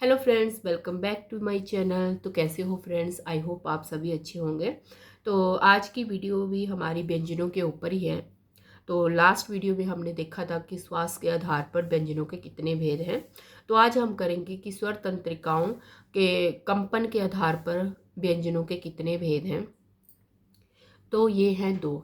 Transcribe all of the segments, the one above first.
Hello friends, welcome back to my channel. तो कैसे हो फ्रेंड्स? आई होप आप सभी अच्छे होंगे। तो आज की वीडियो भी हमारी व्यंजनों के ऊपर ही है। तो लास्ट वीडियो में हमने देखा था कि श्वास के आधार पर व्यंजनों के कितने भेद हैं। तो आज हम करेंगे कि स्वर तंत्रिकाओं के कंपन के आधार पर व्यंजनों के कितने भेद हैं। तो ये हैं दो।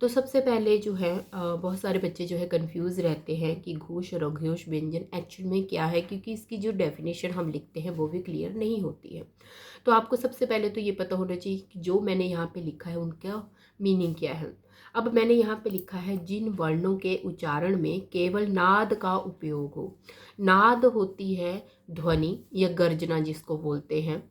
तो सबसे पहले जो है बहुत सारे बच्चे जो है कंफ्यूज रहते हैं कि घोष और अघोष व्यंजन एक्चुअल में क्या है, क्योंकि इसकी जो डेफिनेशन हम लिखते हैं वो भी क्लियर नहीं होती है। तो आपको सबसे पहले तो ये पता होना चाहिए कि जो मैंने यहाँ पे लिखा है उनका मीनिंग क्या है। अब मैंने यहाँ पे लिखा है जिन वर्णों के उच्चारण में केवल नाद का उपयोग हो। नाद होती है ध्वनि या गर्जना जिसको बोलते हैं।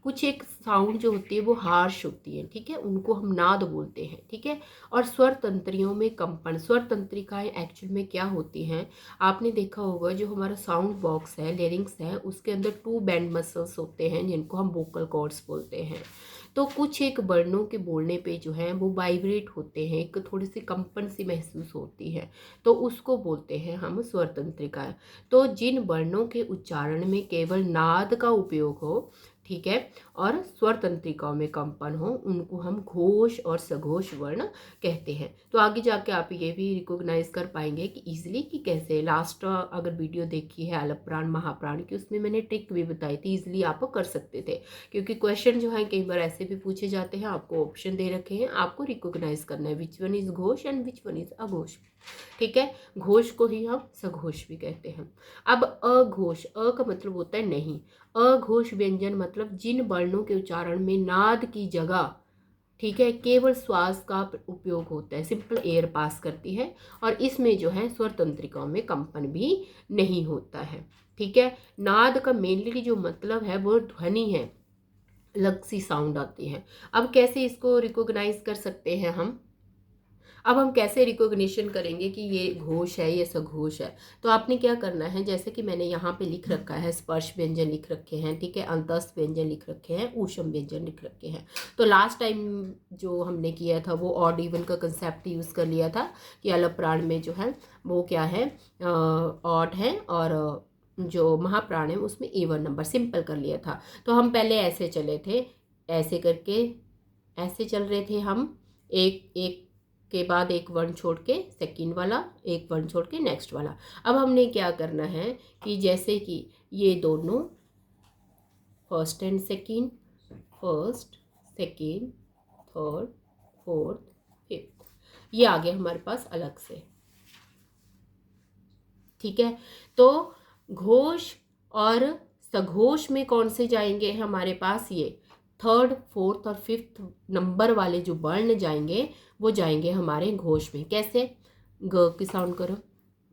कुछ एक साउंड जो होती है वो हार्श होती है, ठीक है, उनको हम नाद बोलते हैं, ठीक है। और स्वर तंत्रियों में कंपन, स्वर तंत्रिकाएं एक्चुअल में क्या होती हैं? आपने देखा होगा जो हमारा साउंड बॉक्स है, लेरिंग्स है, उसके अंदर टू बैंड मसल्स होते हैं जिनको हम वोकल कॉर्ड्स बोलते हैं। तो कुछ एक वर्णों के बोलने पे जो है वो वाइब्रेट होते हैं, एक थोड़ी सी कंपन सी महसूस होती है, तो उसको बोलते हैं हम स्वर तंत्रिकाएं। तो जिन वर्णों के उच्चारण में केवल नाद का उपयोग हो, ठीक है, और स्वर तंत्रिकाओं में कंपन हो, उनको हम घोष और सघोष वर्ण कहते हैं। तो आगे जाके आप ये भी रिकॉग्नाइज कर पाएंगे कि इजीली कि कैसे। लास्ट अगर वीडियो देखी है अलप प्राण महाप्राण की, उसमें मैंने ट्रिक भी बताई थी, इजीली आप कर सकते थे। क्योंकि क्वेश्चन जो है कई बार ऐसे भी पूछे जाते हैं, आपको ऑप्शन दे रखे हैं, आपको रिकॉग्नाइज करना है विच वन इज घोष एंड विच वन इज अघोष, ठीक है। घोष को ही हम सघोष भी कहते हैं। अब अघोष, अ का मतलब होता है नहीं। अघोष व्यंजन मतलब जिन वर्णों के उच्चारण में नाद की जगह, ठीक है, केवल श्वास का उपयोग होता है, सिंपल एयर पास करती है, और इसमें जो है स्वर तंत्रिकाओं में कंपन भी नहीं होता है, ठीक है। नाद का मेनली जो मतलब है वो ध्वनि है, अलग सी साउंड आती है। अब कैसे इसको रिकॉग्नाइज कर सकते हैं हम? अब हम कैसे रिकॉग्निशन करेंगे कि ये घोष है ये सघोष है? तो आपने क्या करना है, जैसे कि मैंने यहाँ पे लिख रखा है, स्पर्श व्यंजन लिख रखे हैं, ठीक है, अंतस्थ व्यंजन लिख रखे हैं, ऊष्म व्यंजन लिख रखे हैं। तो लास्ट टाइम जो हमने किया था वो ऑड इवन का कंसेप्ट यूज कर लिया था कि अलप प्राण में जो है वो क्या है, ऑड है, और जो महाप्राण है उसमें एवन नंबर सिंपल कर लिया था। तो हम पहले ऐसे चले थे, ऐसे करके ऐसे चल रहे थे हम, एक एक के बाद एक वर्ण छोड़ के सेकंड वाला, एक वर्ण छोड़ के नेक्स्ट वाला। अब हमने क्या करना है कि जैसे कि ये दोनों first and second, first second, third, fourth, fifth, ये आ गया हमारे पास अलग से, ठीक है। तो घोष और सघोष में कौन से जाएंगे हमारे पास? ये थर्ड, फोर्थ और फिफ्थ नंबर वाले जो वर्ण जाएंगे वो जाएंगे हमारे घोष में। कैसे? ग की साउंड करो,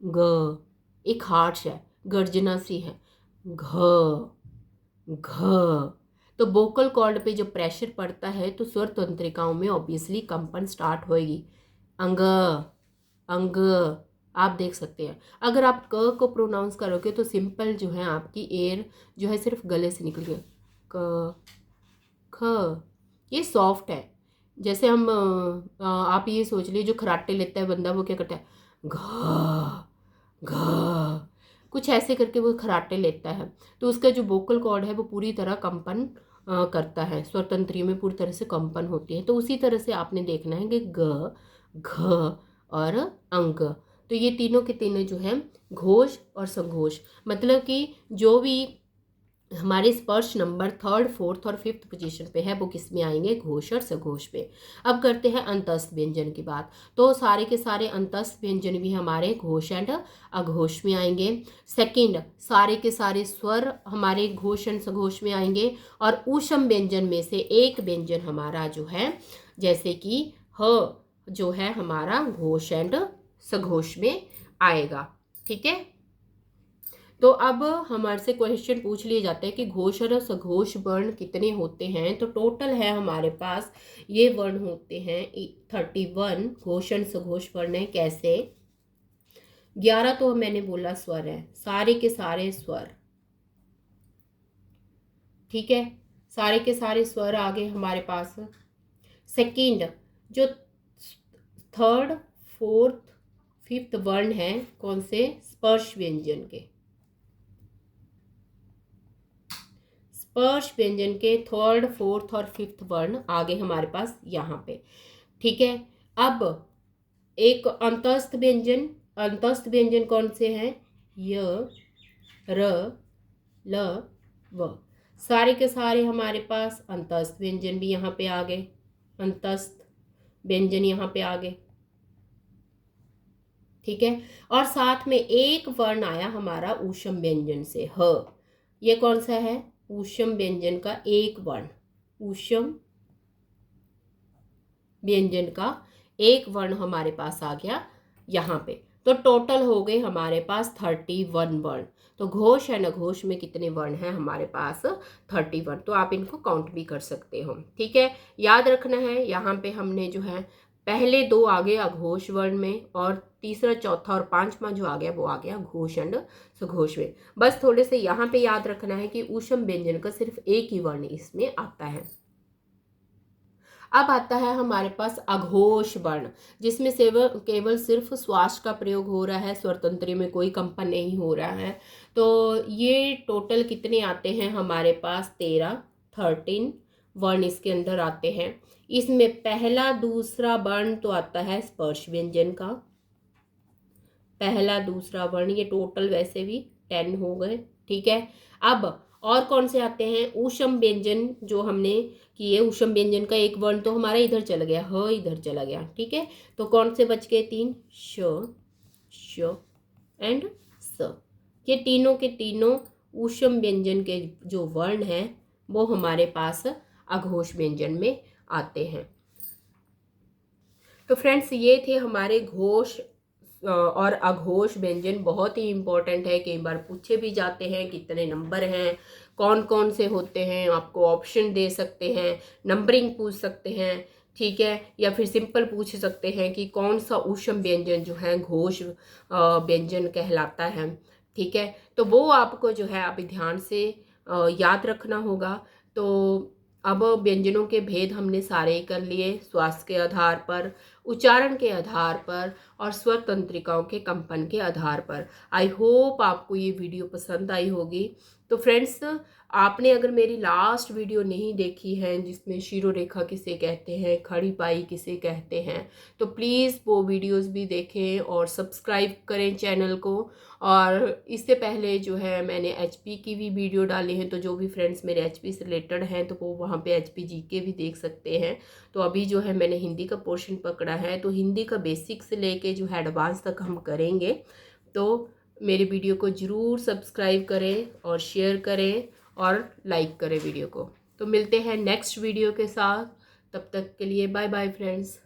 ग, एक हार्श है, गर्जना सी है, घ, घ। तो वोकल कॉर्ड पे जब प्रेशर पड़ता है तो स्वर तंत्रिकाओं में ऑब्वियसली कंपन स्टार्ट होएगी। अंग, अंग, आप देख सकते हैं। अगर आप क को प्रोनाउंस करोगे तो सिंपल जो है आपकी एयर जो है सिर्फ गले से निकल गया, क, ख, ये सॉफ्ट है। जैसे हम आप ये सोच लीजिए जो खराटे लेता है बंदा वो क्या करता है, घ, घ, कुछ ऐसे करके वो खराटे लेता है। तो उसका जो वोकल कॉर्ड है वो पूरी तरह कंपन करता है, स्वर तंत्रियों में पूरी तरह से कंपन होती है। तो उसी तरह से आपने देखना है कि ग, घ और अंग, तो ये तीनों के तीनों जो है घोष और संघोष, मतलब कि जो भी हमारे स्पर्श नंबर थर्ड, फोर्थ और फिफ्थ पोजीशन पे है वो किस में आएंगे? घोष और सघोष पे। अब करते हैं अंतस्थ व्यंजन की बात। तो सारे के सारे अंतस्थ व्यंजन भी हमारे घोष एंड अघोष में आएंगे। सेकंड, सारे के सारे स्वर हमारे घोष एंड सघोष में आएंगे। और ऊष्म व्यंजन में से एक व्यंजन हमारा जो है, जैसे कि ह जो है हमारा घोष एंड सघोष में आएगा, ठीक है। तो अब हमारे से क्वेश्चन पूछ लिए जाते हैं कि घोष और सघोष वर्ण कितने होते हैं। तो टोटल है हमारे पास ये वर्ण होते हैं 31 घोष और सघोष वर्ण है। कैसे? 11 तो मैंने बोला स्वर है, सारे के सारे स्वर, ठीक है, सारे के सारे स्वर आ गए हमारे पास। सेकंड, जो थर्ड, फोर्थ, फिफ्थ वर्ण है कौन से? स्पर्श व्यंजन के, स्पर्श व्यंजन के थर्ड, फोर्थ और फिफ्थ वर्ण आ गए हमारे पास यहाँ पे। ठीक है, अब एक अंतस्थ व्यंजन, अंतस्थ व्यंजन कौन से हैं? य, र, ल, व। सारे के सारे हमारे पास अंतस्थ व्यंजन भी यहाँ पे आ गए, अंतस्थ व्यंजन यहाँ पे आ गए। ठीक है, और साथ में एक वर्ण आया हमारा ऊष्म व्यंजन से, ह। ये कौन सा है? ऊष्म व्यंजन का एक वर्ण, ऊष्म व्यंजन का एक वर्ण हमारे पास आ गया यहाँ पे। तो टोटल हो गए हमारे पास 31 वर्ण। तो घोष एंड अघोष में कितने वर्ण हैं हमारे पास? 31। तो आप इनको काउंट भी कर सकते हो। ठीक है, याद रखना है यहाँ पे हमने जो है पहले दो आ गए अघोष वर्ण में, और तीसरा, चौथा और पांचवा जो आ गया वो आ गया घोष एंड सुघोष में। बस थोड़े से यहाँ पे याद रखना है कि ऊष्म व्यंजन का सिर्फ एक ही वर्ण इसमें आता है। अब आता है हमारे पास अघोष वर्ण, जिसमें केवल सिर्फ श्वास का प्रयोग हो रहा है, स्वरतंत्री में कोई कंपन नहीं हो रहा है। तो ये टोटल कितने आते हैं हमारे पास? 13 वर्ण इसके अंदर आते हैं। इसमें पहला दूसरा वर्ण तो आता है स्पर्श व्यंजन का, पहला दूसरा वर्ण, ये टोटल वैसे भी 10 हो गए। ठीक है, अब और कौन से आते हैं? ऊष्म व्यंजन जो हमने किए, ऊष्म व्यंजन का एक वर्ण तो हमारा इधर चला गया, ह इधर चला गया। ठीक है, तो कौन से बच गए? 3, श, श एंड स। ये तीनों के तीनों ऊष्म व्यंजन के जो वर्ण हैं वो हमारे पास अघोष व्यंजन में आते हैं। तो फ्रेंड्स, ये थे हमारे घोष और अघोष व्यंजन। बहुत ही इम्पोर्टेंट है, कई बार पूछे भी जाते हैं कितने नंबर हैं, कौन कौन से होते हैं, आपको ऑप्शन दे सकते हैं, नंबरिंग पूछ सकते हैं। ठीक है, या फिर सिंपल पूछ सकते हैं कि कौन सा ऊष्म व्यंजन जो है घोष व्यंजन कहलाता है। ठीक है, तो वो आपको जो है अभी ध्यान से याद रखना होगा। तो अब व्यंजनों के भेद हमने सारे कर लिए, श्वास के आधार पर, उच्चारण के आधार पर और स्वर तंत्रिकाओं के कंपन के आधार पर। आई होप आपको ये वीडियो पसंद आई होगी। तो फ्रेंड्स, आपने अगर मेरी लास्ट वीडियो नहीं देखी है, जिसमें शिरोरेखा किसे कहते हैं, खड़ी पाई किसे कहते हैं, तो प्लीज़ वो वीडियोस भी देखें और सब्सक्राइब करें चैनल को। और इससे पहले जो है मैंने एचपी की भी वीडियो डाली हैं, तो जो भी फ्रेंड्स मेरे एचपी से रिलेटेड हैं तो वो वहाँ पे एचपी जीके भी देख सकते हैं। तो अभी जो है मैंने हिंदी का पोर्शन पकड़ा है, तो हिंदी का बेसिक से लेके जो है एडवांस तक हम करेंगे। तो मेरे वीडियो को ज़रूर सब्सक्राइब करें और शेयर करें और लाइक करें वीडियो को। तो मिलते हैं नेक्स्ट वीडियो के साथ, तब तक के लिए बाय बाय फ्रेंड्स।